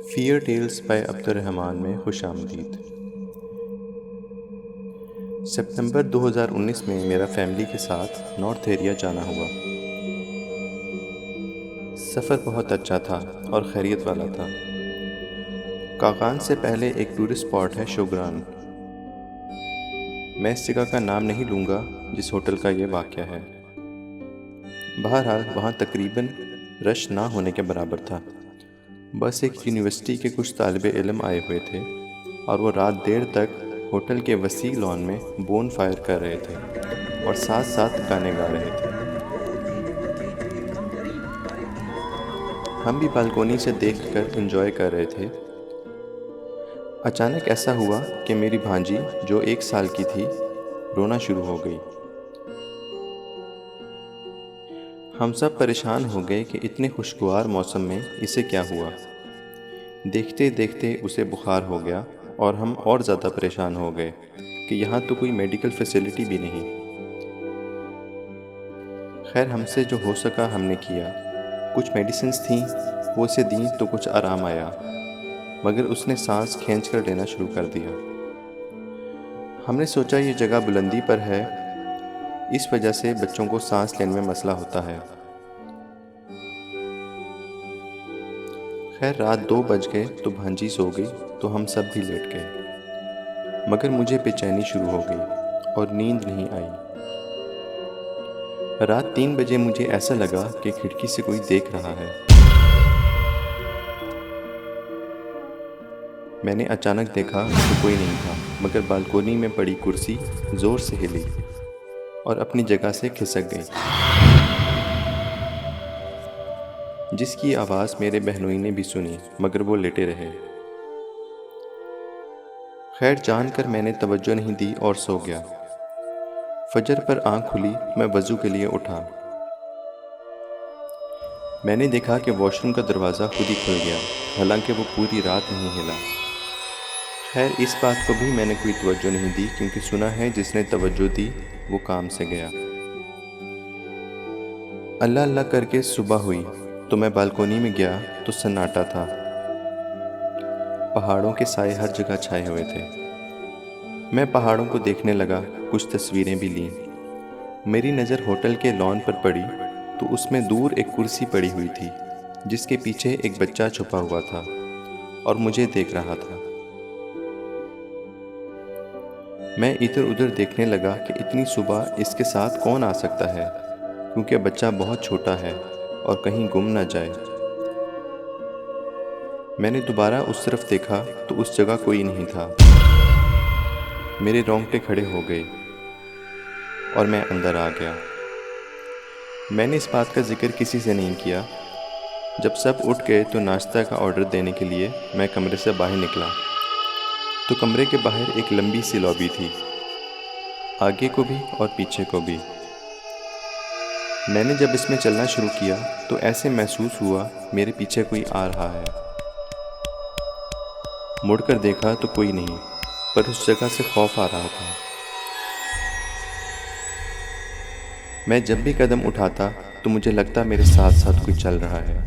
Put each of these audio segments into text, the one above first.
Fear tales by Abdurrahman में खुशामदीद। सितंबर 2019 में मेरा फैमिली के साथ नॉर्थ एरिया जाना हुआ। सफ़र बहुत अच्छा था और खैरियत वाला था। कागान से पहले एक टूरिस्ट स्पॉट है शोग्रान। मैं इस जगह का नाम नहीं लूँगा जिस होटल का ये वाक़या है। बहरहाल वहाँ तकरीबन रश ना होने के बराबर था। बस एक यूनिवर्सिटी के कुछ तालिबे इल्म आए हुए थे और वो रात देर तक होटल के वसी लॉन में बोन फायर कर रहे थे और साथ साथ गाने गा रहे थे। हम भी बालकोनी से देखकर एंजॉय कर रहे थे। अचानक ऐसा हुआ कि मेरी भांजी जो 1 साल की थी रोना शुरू हो गई। हम सब परेशान हो गए कि इतने खुशगवार मौसम में इसे क्या हुआ। देखते देखते उसे बुखार हो गया और हम और ज़्यादा परेशान हो गए कि यहाँ तो कोई मेडिकल फैसिलिटी भी नहीं। खैर हमसे जो हो सका हमने किया। कुछ मेडिसिन्स थीं वो उसे दी तो कुछ आराम आया, मगर उसने सांस खींच कर लेना शुरू कर दिया। हमने सोचा ये जगह बुलंदी पर है, इस वजह से बच्चों को सांस लेने में मसला होता है। खैर रात 2 बज गए तो भांजी सो गई तो हम सब भी लेट गए, मगर मुझे बेचैनी शुरू हो गई और नींद नहीं आई। रात 3 बजे मुझे ऐसा लगा कि खिड़की से कोई देख रहा है। मैंने अचानक देखा तो कोई नहीं था, मगर बालकोनी में पड़ी कुर्सी ज़ोर से हिली और अपनी जगह से खिसक गई, जिसकी आवाज़ मेरे बहनोई ने भी सुनी, मगर वो लेटे रहे। खैर जानकर मैंने तवज्जो नहीं दी और सो गया। फजर पर आँख खुली, मैं वज़ू के लिए उठा। मैंने देखा कि वॉशरूम का दरवाज़ा खुद ही खुल गया, हालांकि वो पूरी रात नहीं हिला। खैर इस बात को भी मैंने कोई तवज्जो नहीं दी, क्योंकि सुना है जिसने तवज्जो दी वो काम से गया। अल्लाह अल्लाह करके सुबह हुई तो मैं बालकोनी में गया तो सन्नाटा था। पहाड़ों के साए हर जगह छाए हुए थे। मैं पहाड़ों को देखने लगा, कुछ तस्वीरें भी लीं। मेरी नज़र होटल के लॉन पर पड़ी तो उसमें दूर एक कुर्सी पड़ी हुई थी, जिसके पीछे एक बच्चा छुपा हुआ था और मुझे देख रहा था। मैं इधर उधर देखने लगा कि इतनी सुबह इसके साथ कौन आ सकता है, क्योंकि बच्चा बहुत छोटा है और कहीं गुम ना जाए। मैंने दोबारा उस तरफ देखा तो उस जगह कोई नहीं था। मेरे रोंगटे खड़े हो गए और मैं अंदर आ गया। मैंने इस बात का जिक्र किसी से नहीं किया। जब सब उठ गए तो नाश्ता का ऑर्डर देने के लिए मैं कमरे से बाहर निकला तो कमरे के बाहर एक लंबी सी लॉबी थी, आगे को भी और पीछे को भी। मैंने जब इसमें चलना शुरू किया तो ऐसे महसूस हुआ मेरे पीछे कोई आ रहा है। मुड़कर देखा तो कोई नहीं, पर उस जगह से खौफ आ रहा था। मैं जब भी कदम उठाता तो मुझे लगता मेरे साथ साथ कोई चल रहा है।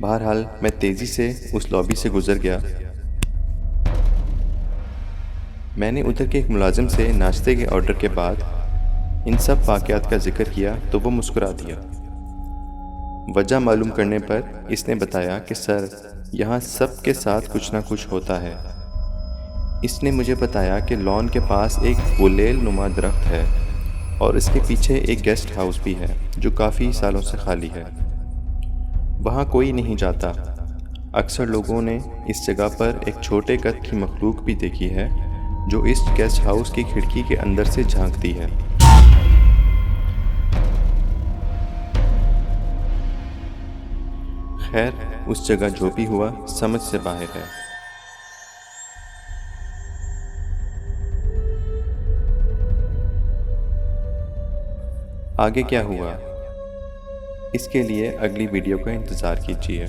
बहरहाल मैं तेज़ी से उस लॉबी से गुज़र गया। मैंने उधर के एक मुलाजिम से नाश्ते के ऑर्डर के बाद इन सब वाक़यात का जिक्र किया तो वो मुस्कुरा दिया। वजह मालूम करने पर इसने बताया कि सर यहाँ सब के साथ कुछ ना कुछ होता है। इसने मुझे बताया कि लॉन के पास एक गुलेल नुमा दरख्त है और इसके पीछे एक गेस्ट हाउस भी है जो काफ़ी सालों से खाली है। वहाँ कोई नहीं जाता। अक्सर लोगों ने इस जगह पर एक छोटे कद की मखलूक भी देखी है जो इस गेस्ट हाउस की खिड़की के अंदर से झांकती है। खैर उस जगह जो भी हुआ समझ से बाहर है। आगे क्या हुआ इसके लिए अगली वीडियो का इंतज़ार कीजिए।